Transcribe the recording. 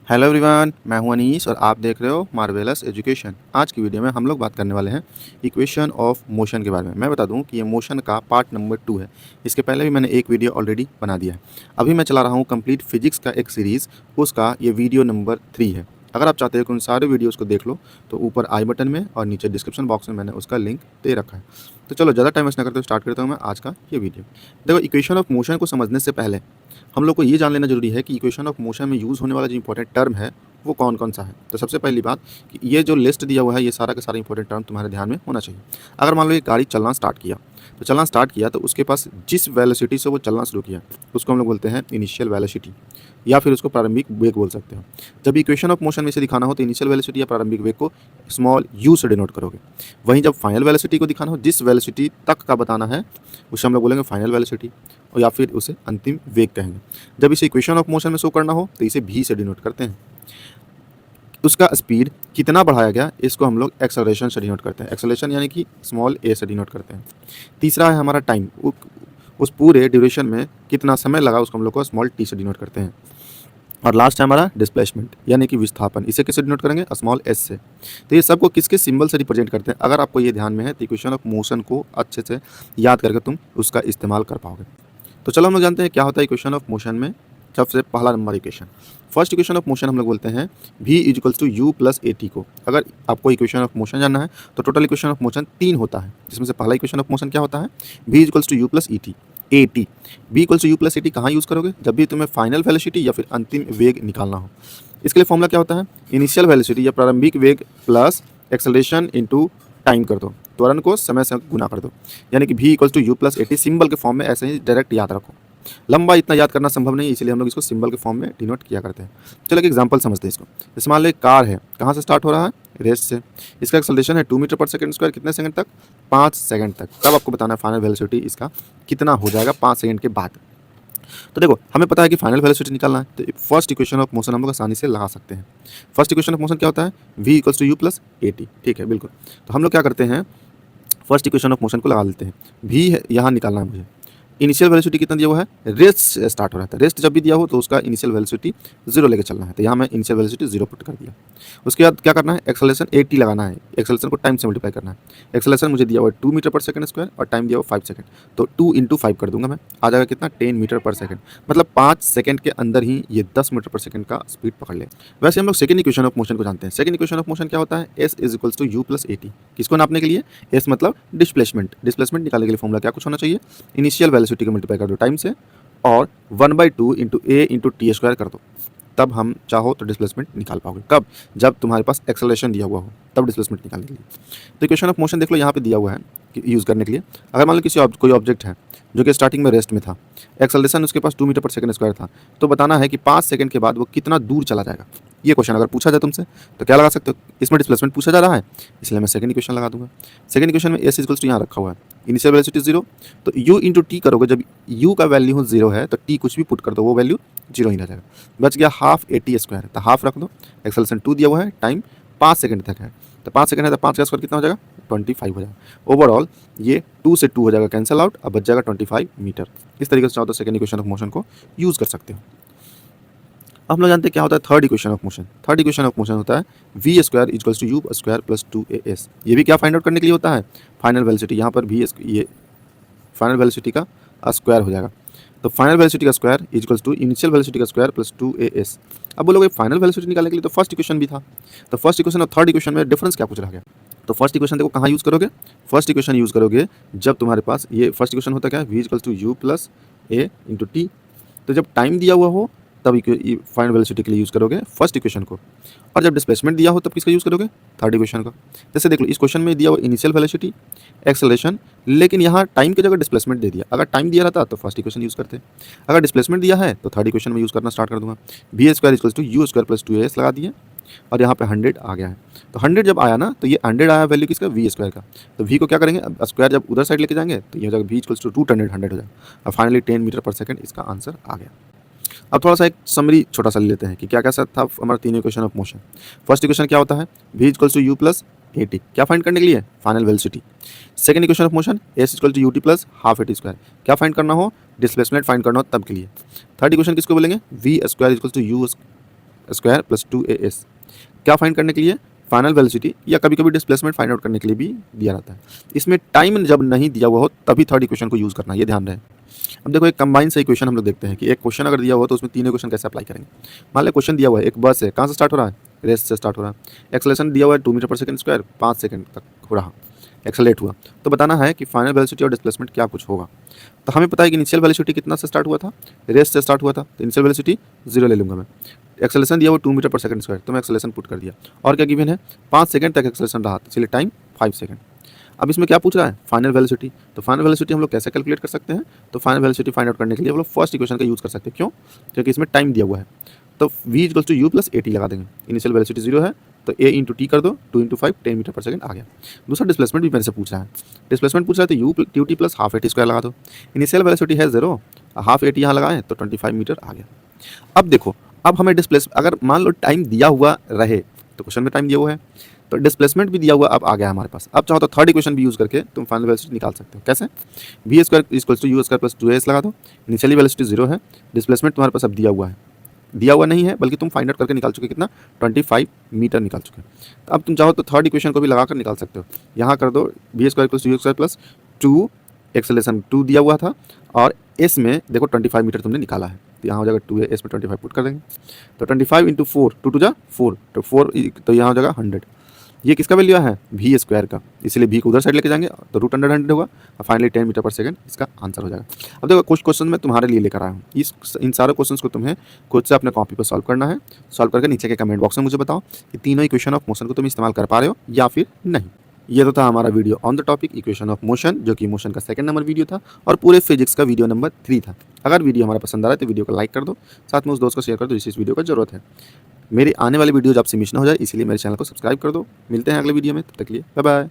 Hello everyone, मैं हूं अनीस और आप देख रहे हो मार्वेलस एजुकेशन। आज की वीडियो में हम लोग बात करने वाले हैं इक्वेशन ऑफ मोशन के बारे में। मैं बता दूं कि ये मोशन का पार्ट नंबर 2 है। इसके पहले भी मैंने एक वीडियो ऑलरेडी बना दिया है। अभी मैं चला रहा हूं कंप्लीट फिजिक्स का एक सीरीज़, उसका ये वीडियो नंबर 3 है। अगर आप चाहते हो कि उन सारे वीडियोज़ को देख लो तो ऊपर आई बटन में और नीचे डिस्क्रिप्शन बॉक्स में मैंने उसका लिंक दे रखा है। तो चलो ज़्यादा टाइम वेस्ट ना करते हुए स्टार्ट करता हूँ मैं आज का ये वीडियो। देखो, इक्वेशन ऑफ मोशन को समझने से पहले हम लोग को ये जान लेना जरूरी है कि इक्वेशन ऑफ मोशन में यूज़ होने वाला जो इंपॉर्टेंट टर्म है वो कौन कौन सा है। तो सबसे पहली बात कि ये जो लिस्ट दिया हुआ है ये सारा का सारा इंपॉर्टेंट टर्म तुम्हारे ध्यान में होना चाहिए। अगर मान लो ये गाड़ी चलना स्टार्ट किया तो उसके पास जिस वेलोसिटी से वो चलना शुरू किया उसको हम लोग बोलते हैं इनिशियल वेलोसिटी, या फिर उसको प्रारंभिक वेग बोल सकते हो। जब इक्वेशन ऑफ मोशन में से दिखाना हो तो इनिशियल वेलोसिटी या प्रारंभिक वेग को स्मॉल यू से डिनोट करोगे। वहीं जब फाइनल वेलोसिटी को दिखाना हो, जिस वेलोसिटी तक का बताना है, उसे हम लोग बोलेंगे फाइनल वेलोसिटी, और या फिर उसे अंतिम वेग कहेंगे। जब इसे इक्वेशन ऑफ मोशन में शो करना हो तो इसे भी से डिनोट करते हैं। उसका स्पीड कितना बढ़ाया गया इसको हम लोग एक्सेलरेशन से डिनोट करते हैं। एक्सेलरेशन यानी कि स्मॉल ए से डिनोट करते हैं। तीसरा है हमारा टाइम, उस पूरे ड्यूरेशन में कितना समय लगा उसको हम लोग को स्मॉल टी से डिनोट करते हैं। और लास्ट है हमारा डिस्प्लेसमेंट यानी कि विस्थापन, इसे किससे डिनोट करेंगे? स्मॉल एस से। तो ये सबको किसके सिंबल से रिप्रेजेंट करते हैं? अगर आपको ये ध्यान में है तो इक्वेशन ऑफ मोशन को अच्छे से याद करके तुम उसका इस्तेमाल कर पाओगे। तो चलो हम लोग जानते हैं क्या होता है इक्वेशन ऑफ मोशन में। सबसे पहला नंबर equation, first equation of motion हम लोग बोलते हैं v equals to U plus A T को। अगर आपको इक्वेशन ऑफ मोशन जानना है तो टोटल इक्वेशन ऑफ मोशन 3 होता है, जिसमें से पहला इक्वेशन ऑफ मोशन क्या होता है? v equals to U plus E T A T. V equals to U plus A T कहाँ यूज़ करोगे? जब भी तुम्हें फाइनल वेलोसिटी या फिर अंतिम वेग निकालना हो। इसके लिए फॉर्मूला क्या होता है? इनिशियल वेलोसिटी या प्रारंभिक वेग प्लस एक्सेलरेशन इंटू टाइम कर दो, त्वरण को समय से गुना कर दो, यानी कि v equals to U plus A T. Symbol के फॉर्म में ऐसे ही डायरेक्ट याद रखो। लंबा इतना याद करना संभव नहीं है, इसलिए हम लोग इसको सिंबल के फॉर्म में डिनोट किया करते हैं। चलो एक एग्जांपल समझते हैं इसको। जैसे मान लो एक कार है, कहाँ से स्टार्ट हो रहा है? रेस्ट से। इसका एक्सेलरेशन है 2 मीटर पर सेकंड स्क्वायर, कितने सेकंड तक? 5 सेकंड तक। तब आपको बताना है फाइनल वेलोसिटी इसका कितना हो जाएगा 5 सेकंड के बाद। तो देखो, हमें पता है कि फाइनल वेलोसिटी निकालना है, तो फर्स्ट इक्वेशन ऑफ मोशन हम लोग आसानी से लगा सकते हैं। फर्स्ट इक्वेशन ऑफ मोशन क्या होता है? v equals to U plus A T. ठीक है, बिल्कुल। तो हम लोग क्या करते हैं, फर्स्ट इक्वेशन ऑफ मोशन को लगा लेते हैं। v यहाँ निकालना है मुझे। इनिशियल वेलोसिटी कितना दिया हुआ है? रेस्ट से स्टार्ट हो रहा था। रेस्ट जब भी दिया हो तो उसका इनिशियल वेलोसिटी 0 लेके चलना है, तो यहाँ मैं इनिशियल वेलोसिटी 0 पुट कर दिया। उसके बाद क्या करना है? एक्सेलरेशन 80 लगाना है। एक्सेलरेशन को टाइम से मल्टीप्लाई करना है। एक्सेलरेशन मुझे दिया हुआ है 2 मीटर पर सेकंड स्क्वायर और टाइम दिया हुआ 5 सेकंड, तो 2 इंटू 5 कर दूंगा मैं। आ जाएगा कितना? 10 मीटर पर सेकंड। मतलब 5 सेकंड के अंदर ही ये 10 मीटर पर सेकंड का स्पीड पकड़ ले। वैसे हम लोग सेकंड इक्वेशन ऑफ मोशन को जानते हैं। सेकंड इक्वेशन ऑफ मोशन क्या होता है? S is equals to U plus A T. किसको नापने के लिए? एस मतलब डिस्प्लेसमेंट। डिस्प्लेसमेंट निकालने के लिए फॉर्मूला क्या कुछ होना चाहिए? इनिशियल वेलोसिटी को मल्टीप्लाई कर दो टाइम से और 1/2 इंटू ए इंटू टी स्क्वायर कर दो, तब हम चाहो तो डिस्प्लेसमेंट निकाल पाओगे। कब? जब तुम्हारे पास एक्सेलरेशन दिया हुआ हो, तब डिस्प्लेसमेंट निकालने के लिए। तो इक्वेशन ऑफ मोशन देख लो, यहाँ पे दिया हुआ है कि यूज़ करने के लिए। अगर मान लो कोई ऑब्जेक्ट है जो कि स्टार्टिंग में रेस्ट में था, एक्सेलरेशन उसके पास 2 मीटर पर सेकंड स्क्वायर था, तो बताना है कि 5 सेकंड के बाद वो कितना दूर चला जाएगा। ये क्वेश्चन अगर पूछा जाए तुमसे तो क्या लगा सकते हो? इसमें डिस्प्लेसमेंट पूछा जा रहा है, इसलिए मैं सेकंड इक्वेशन लगा दूंगा। सेकंड इक्वेशन में एस इक्वल्स टू यहाँ रखा हुआ है, इनिशियल वेलोसिटी 0, तो u इंटू टी करोगे। जब u का वैल्यू 0 है तो t कुछ भी पुट कर दो, वो वैल्यू 0 ही रह जाएगा। बच गया हाफ ए टी स्क्वायर, तो हाफ रख दो। एक्सेलरेशन 2 दिया हुआ है, टाइम 5 सेकंड तक है, तो 5 सेकंड है तो 5 का स्क्वायर कितना हो जाएगा? 25 हो जाएगा। ओवरऑल ये 2 से 2 हो जाएगा कैंसिल आउट, अब बच जाएगा 25 मीटर। इस तरीके से चाहो तो सेकंड इक्वेशन ऑफ मोशन को यूज़ कर सकते हो। अब हम लोग जानते हैं क्या होता है third equation of motion. Third equation of motion होता है V square equals to U square plus 2as। ये भी क्या फाइंड आउट करने के लिए होता है? Final velocity. यहाँ पर भी ये फाइनल वेलोसिटी का स्क्वायर हो जाएगा, तो फाइनल वेलोसिटी का square equals to initial velocity का स्क्वायर प्लस 2as। अब बोलोगे फाइनल वेलोसिटी निकालने के लिए तो फर्स्ट इक्वेशन भी था, तो फर्स्ट इक्वेशन और थर्ड इक्वेशन में डिफरेंस क्या कुछ रह गया? तो फर्स्ट इक्वेशन देखो कहाँ यूज़ करोगे? फर्स्ट इक्वेशन यूज़ करोगे जब तुम्हारे पास ये फर्स्ट इक्वेशन होता क्या है? V equals to U plus A into T. तो जब टाइम दिया हुआ हो तब फाइनल वेलोसिटी के लिए यूज़ करोगे फर्स्ट इक्वेशन को, और जब डिस्प्लेसमेंट दिया हो तब किसका यूज़ करोगे? थर्ड इक्वेशन का। जैसे देख लो, इस क्वेश्चन में दिया हुआ इनिशियल वेलोसिटी, एक्सेलरेशन, लेकिन यहाँ टाइम की जगह डिस्प्लेसमेंट दे दिया। अगर टाइम दिया रहता तो फर्स्ट इक्वेशन यूज़ करते, अगर डिस्प्लेसमेंट दिया है तो थर्ड इक्वेशन में यूज़ करना स्टार्ट कर दूंगा। V square equals to U square plus 2as लगा दिए, और यहाँ पे 100 आ गया है। तो 100 जब आया ना तो ये 100 आया वैल्यू किसका? वी स्क्वायर का। तो वी को क्या करेंगे? अब स्क्वायर जब उधर साइड लेके जाएंगे तो ये हो जाएगा वी इक्वल्स टू रूट 100 हो जाएगा। अब फाइनली 10 मीटर पर सेकंड इसका आंसर आ गया। अब थोड़ा सा एक समरी छोटा सा ले लेते हैं कि क्या क्या सा था हमारा तीन equation of motion. First equation क्या होता है? v equals to U plus A T, क्या फाइंड करने के लिए? Final velocity. Second equation of motion S equal to U T plus half A T square, क्या फाइंड करना हो? डिस्प्लेसमेंट फाइंड करना हो तब के लिए। थर्ड इक्वेशन किसको बोलेंगे? V square equal to U square plus 2as। क्या फाइंड करने के लिए? फाइनल वेलोसिटी या कभी कभी डिस्प्लेसमेंट फाइंड आउट करने के लिए भी दिया रहता है। इसमें टाइम जब नहीं दिया हुआ हो तभी थर्ड इक्वेशन को यूज़ करना, ये ध्यान रहे। अब देखो एक कंबाइन से इक्वेशन हम लोग देखते हैं कि एक क्वेश्चन अगर दिया हुआ तो उसमें तीनों इक्वेशन कैसे अप्लाई करेंगे। मान लो क्वेश्चन दिया हुआ है, एक बस है, कहाँ से स्टार्ट हो रहा है? रेस्ट से स्टार्ट हो रहा है। एक्सेलरेशन दिया हुआ है 2 मीटर पर सेकंड स्क्वायर, 5 सेकंड तक हो रहा, एक्सेलरेट हुआ। तो बताना है कि फाइनल वेलोसिटी और डिस्प्लेसमेंट क्या कुछ होगा। तो हमें पता है कि इनिशियल वेलोसिटी कितना से स्टार्ट हुआ था? रेस्ट से स्टार्ट हुआ था, तो इनिशियल वेलोसिटी 0 ले लूँगा मैं। एक्सेलरेशन दिया हुआ 2 मीटर पर सेकंड स्क्वायर, तो मैं एक्सेलरेशन पुट कर दिया। और क्या गिवन है? 5 सेकंड तक एक्सेलरेशन रहा, इसलिए टाइम 5 सेकंड। अब इसमें क्या पूछ रहा है? Final velocity. तो फाइनल वेलोसिटी हम लोग कैसे कैलकुलेट कर सकते हैं? तो फाइनल वेलोसिटी फाइंड आउट करने के लिए हम लोग फर्स्ट इक्वेशन का यूज़ कर सकते हैं। क्यों? क्योंकि इसमें टाइम दिया हुआ है। तो v equals to U plus at लगा देंगे। इनिशियल वेलोसिटी 0 है तो a इंटू टी कर दो, 2 इंटू 5 10 मीटर पर सेकंड आ गया। दूसरा डिस्प्लेसमेंट भी मेरे से पूछ रहा है। डिस्प्लेसमेंट पूछ रहा है तो U T T plus half at square लगा दो। इनिशियल वेलोसिटी है 0, हाफ at यहाँ लगाएं तो 25 मीटर आ गया। अब देखो, अब हमें अगर मान लो टाइम दिया हुआ रहे तो क्वेश्चन में टाइम दिया हुआ है, तो डिस्प्लेसमेंट भी दिया हुआ अब आ गया हमारे पास। अब चाहो तो थर्ड इक्वेशन भी यूज़ करके तुम फाइनल वेलोसिटी निकाल सकते हो। कैसे? V square equals to U square plus 2as लगा दो। इनिशियली वेलोसिटी 0 है, डिस्प्लेसमेंट तुम्हारे पास अब दिया हुआ है, दिया हुआ नहीं है बल्कि तुम फाइंड आउट करके निकाल चुके कितना? 25 मीटर निकाल चुके। तो अब तुम चाहो तो थर्ड इक्वेशन को भी लगाकर निकाल सकते हो। यहाँ कर दो V square equals to U square plus 2, acceleration 2 दिया हुआ था और एस में देखो 25 मीटर तुमने निकाला है, तो यहाँ हो जाएगा 2 एस में 25 पुट कर देंगे। तो 25 इंटू 4, 2 टू जा 4, तो 4 तो यहाँ हो जाएगा 100। ये किसका वैल्यू है? वी स्क्वायर का, इसलिए वी को उधर साइड लेके जाएंगे तो रूट अंडर 100 होगा और फाइनली 10 मीटर पर सेकंड इसका आंसर हो जाएगा। अब देखो कुछ क्वेश्चन मैं तुम्हारे लिए लेकर आया हूँ, इन सारे क्वेश्चंस को तुम्हें खुद से अपने कॉपी पर सॉल्व करना है। सॉल्व करके नीचे के कमेंट बॉक्स में मुझे बताओ कि तीनों इक्वेशन ऑफ मोशन को तुम इस्तेमाल कर पा रहे हो या फिर नहीं। ये तो था हमारा video on the topic equation of motion, जो कि मोशन का सेकंड नंबर वीडियो था और पूरे फिजिक्स का वीडियो नंबर 3 था। अगर वीडियो हमारा पसंद आ रहा है तो वीडियो को लाइक कर दो, साथ में उस दोस्त को शेयर कर दो जिसे इस वीडियो का जरूरत है। मेरी आने वाली वीडियोज आपसे मिस ना हो जाए इसलिए मेरे चैनल को सब्सक्राइब कर दो। मिलते हैं अगले वीडियो में, तब तक के लिए बाय बाय।